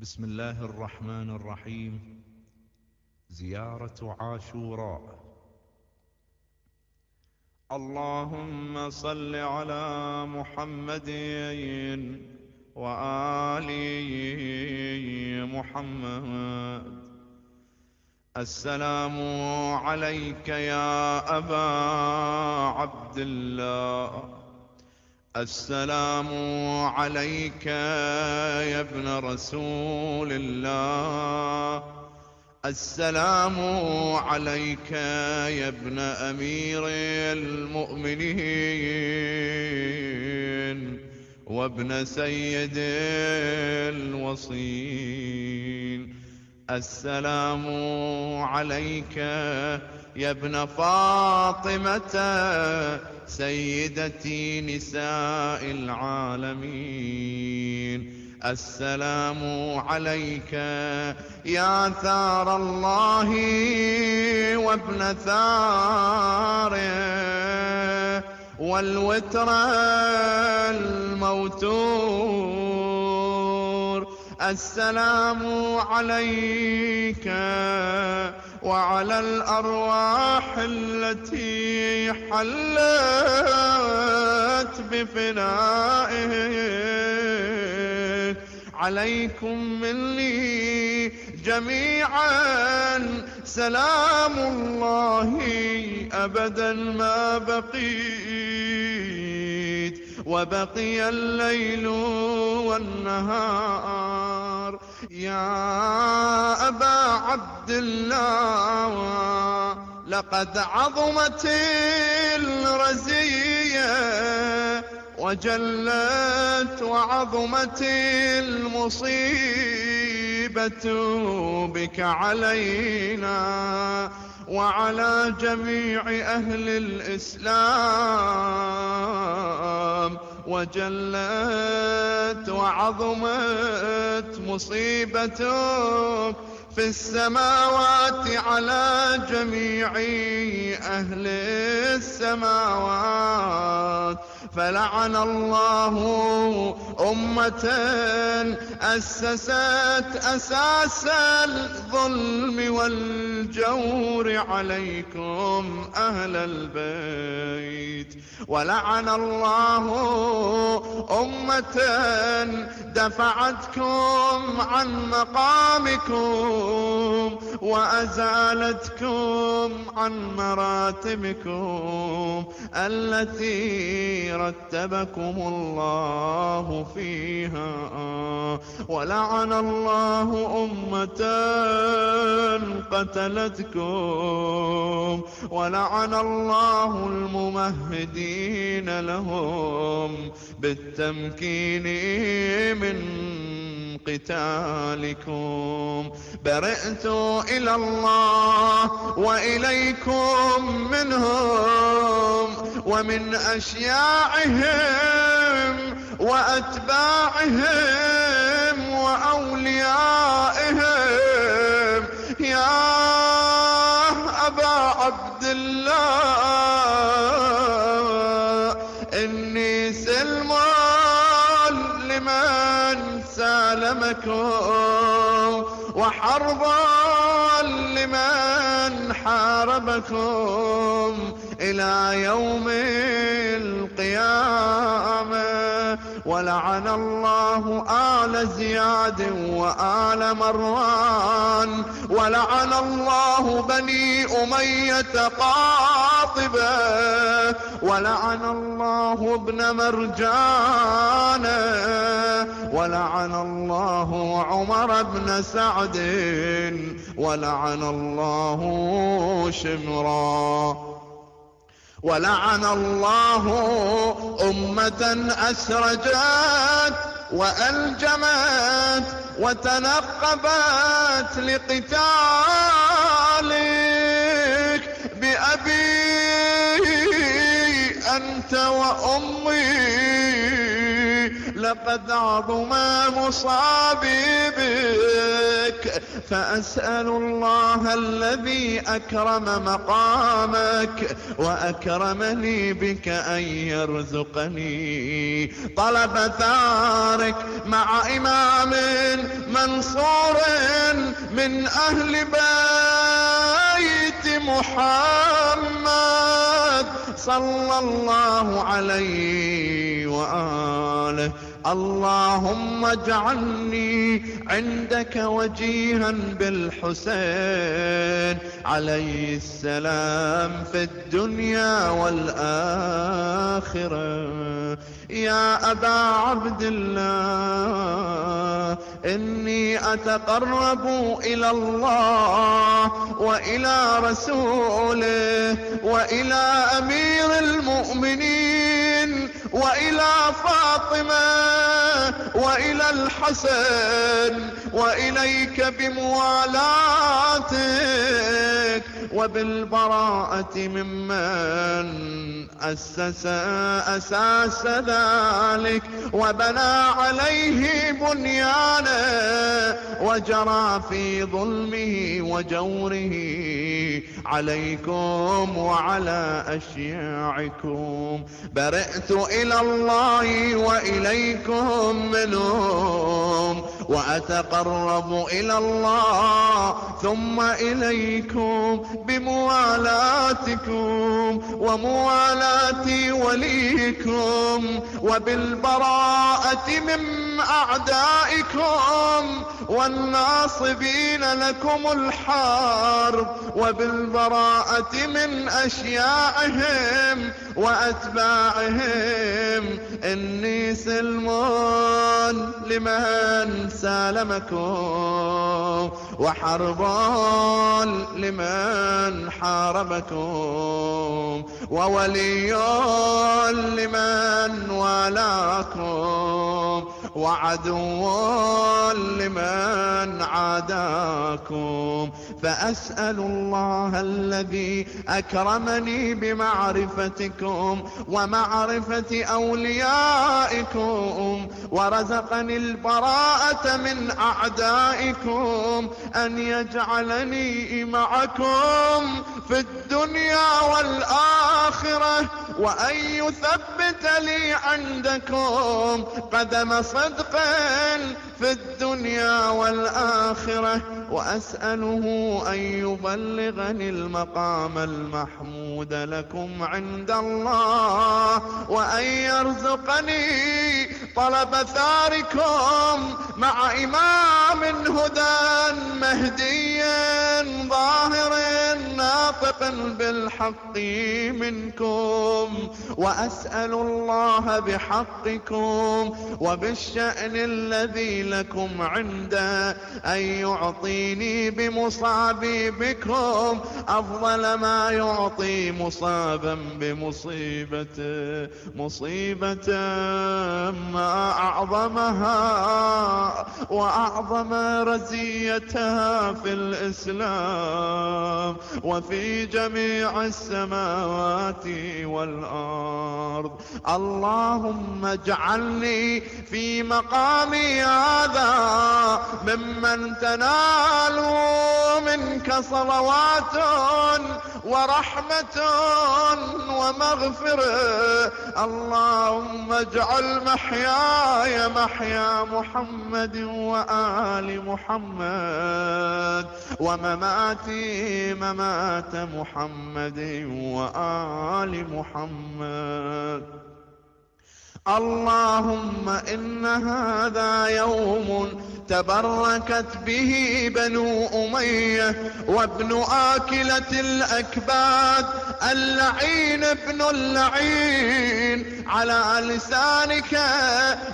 بسم الله الرحمن الرحيم. زيارة عاشوراء. اللهم صل على محمد وآل محمد. السلام عليك يا أبا عبد الله. السلام عليك يا ابن رسول الله. السلام عليك يا ابن أمير المؤمنين وابن سيد الوصين. السلام عليك يا ابن فاطمة سيدتي نساء العالمين. السلام عليك يا ثار الله وابن ثاره والوتر الموتور. السلام عليك وعلى الأرواح التي حلت بفنائك. عليكم مني جميعا سلام الله أبدا ما بقيت وبقي الليل والنهار. يا أبا عبد الله، لقد عظمت الرزية وجلت وعظمت المصيبة بك علينا وعلى جميع أهل الإسلام. وجلت وعظمت مصيبتك في السماوات على جميع أهل السماوات. فلعن الله أمة أسست أساس الظلم والجور عليكم أهل البيت. ولعن الله أمة دفعتكم عن مقامكم وأزالتكم عن مراتبكم التي رتبكم الله فيها. ولعن الله أمة قتلتكم. ولعن الله الممهدين لهم بالتمكين من قتالكم. برئت إلى الله وإليكم منهم ومن أشياعهم وأتباعهم وأوليائهم. يا أبا عبد الله، إني سلم لمن سالمكم وحربا لمن حاربكم إلى يوم القيامة. ولعن الله آل زياد وآل مروان. ولعن الله بني أمية قاطبة. ولعن الله ابن مرجان. ولعن الله عمر بن سعد. ولعن الله شمرا. ولعن الله أمة أسرجت وألجمت وتنقبت لقتالك بأبي أنت وأمي. لقد عظم مصابي بك فأسأل الله الذي أكرم مقامك وأكرمني بك أن يرزقني طلب ثارك مع إمام منصور من أهل بيت محمد صلى الله عليه وآله. اللهم اجعلني عندك وجيها بالحسين عليه السلام في الدنيا والآخرة. يا أبا عبد الله إني أتقرب إلى الله وإلى رسوله وإلى أمير المؤمنين وإلى فاطمة وإلى الحسن وإليك بموالاتك وبالبراءة ممن أساس ذلك وبنى عليه بنيانه وجرى في ظلمه وجوره عليكم وعلى أشياعكم. برئت إلى الله وإليكم منهم وأتقرب إلى الله ثم إليكم بموالاتكم وموالاتي وليكم وبالبراءة من أعدائكم والناصبين لكم الحرب وبالبراءة من أشياعهم وأتباعهم. إني سلم لمن سالمكم وحرب لمن حاربكم وولي لمن والاكم وعدو لمن عاداكم. فأسأل الله الذي أكرمني بمعرفتكم ومعرفة أوليائكم ورزقني البراءة من أعدائكم أن يجعلني معكم في الدنيا والآخرة وأن يثبت لي عندكم قدم صدق في الدنيا والآخرة. وأسأله أن يبلغني المقام المحمود لكم عند الله وأن يرزقني طلب ثاركم مع إمام هدى مهدي ظاهر ناطق بالحق منكم. وأسأل الله بحقكم وبالشأن الذي لكم عنده أن يعطيني بمصابي بكم أفضل ما يعطي مصابا بمصيبته، مصيبة ما أعظمها وأعظم رزيتها في الإسلام وفي جميع السماوات والأرض. اللهم اجعلني في مقامي هذا ممن تنال منك صلوات ورحمة ومغفرة. اللهم اجعل محياي محيا محمد وآل محمد ومماتي ممات محمد وآل محمد. اللهم إن هذا يوم تبركت به بنو أمية وابن آكلة الأكباد اللعين ابن اللعين على لسانك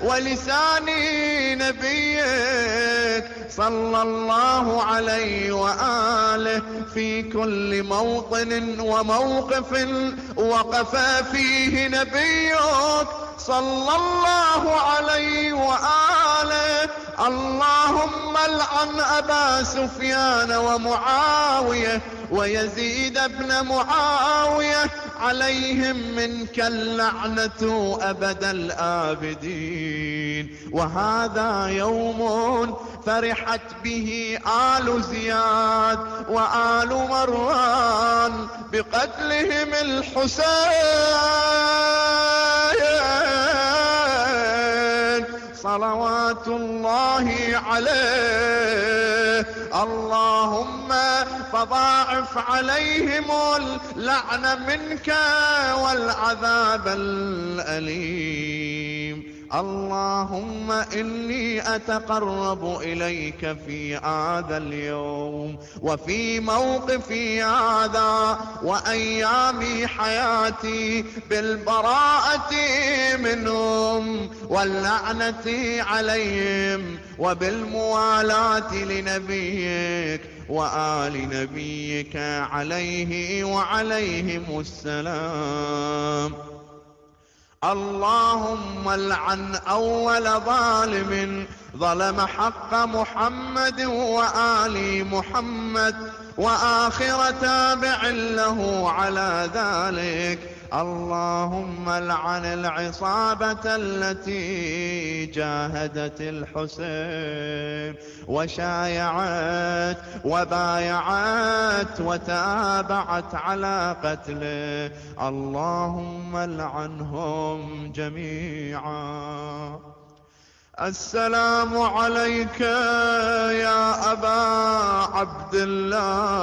ولسان نبيك صلى الله عليه وآله في كل موطن وموقف وقف فيه نبيك صلى الله عليه وآله. اللهم العن أبا سفيان ومعاوية ويزيد بن معاوية، عليهم منك اللعنة أبد الآبدين. وهذا يوم فرحت به آل زياد وآل مروان بقتلهم الحسين صلوات الله عليه. اللهم فضاعف عليهم اللعن منك والعذاب الأليم. اللهم إني أتقرب إليك في هذا اليوم وفي موقفي هذا وأيام حياتي بالبراءة منهم واللعنة عليهم وبالموالاة لنبيك وآل نبيك عليه وعليهم السلام. اللهم العن أول ظالم ظلم حق محمد وآل محمد وآخر تابع له على ذلك. اللهم العن العصابة التي جاهدت الحسين وشايعت وبايعت وتابعت على قتله. اللهم العنهم جميعا. السلام عليك يا أبا عبد الله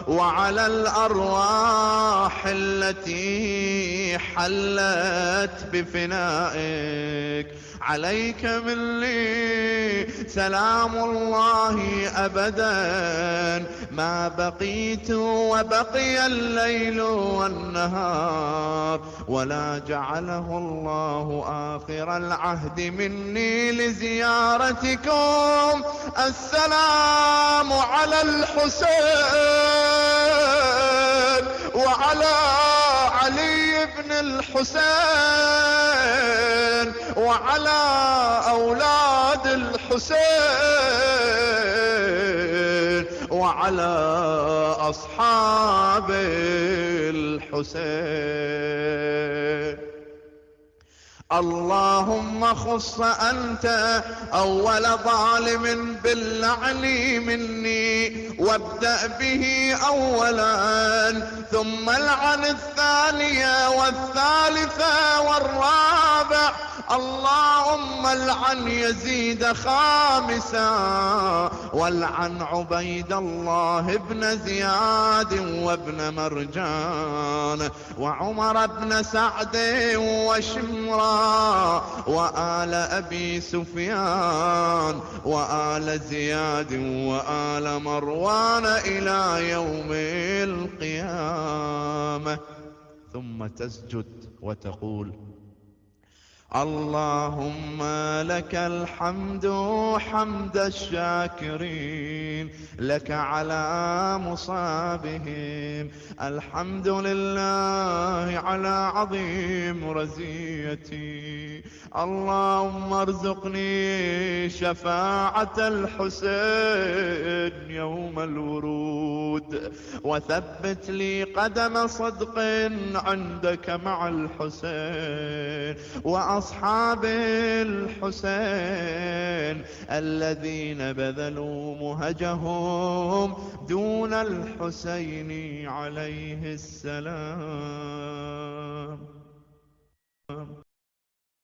وعلى الأرواح التي حلت بفنائك. عليك مني سلام الله أبدا ما بقيت وبقي الليل والنهار، ولا جعله الله آخر العهد مني لزيارتكم. السلام على الحسين وعلى علي بن الحسين وعلى أولاد الحسين وعلى أصحاب الحسين. اللهم خص أنت أول ظالم باللعن مني وابدأ به أولا، ثم العن الثانية والثالثة والرابع. اللهم العن يزيد خامسا، والعن عبيد الله بن زياد وابن مرجان وعمر بن سعد وشمرا وآل أبي سفيان وآل زياد وآل مروان إلى يوم القيامة. ثم تسجد وتقول: اللهم لك الحمد حمد الشاكرين لك على مصابهم، الحمد لله على عظيم رزيتي. اللهم ارزقني شفاعة الحسين يوم الورود، وثبت لي قدم صدق عندك مع الحسين وأصحاب الحسين الذين بذلوا مهجهم دون الحسين عليه السلام.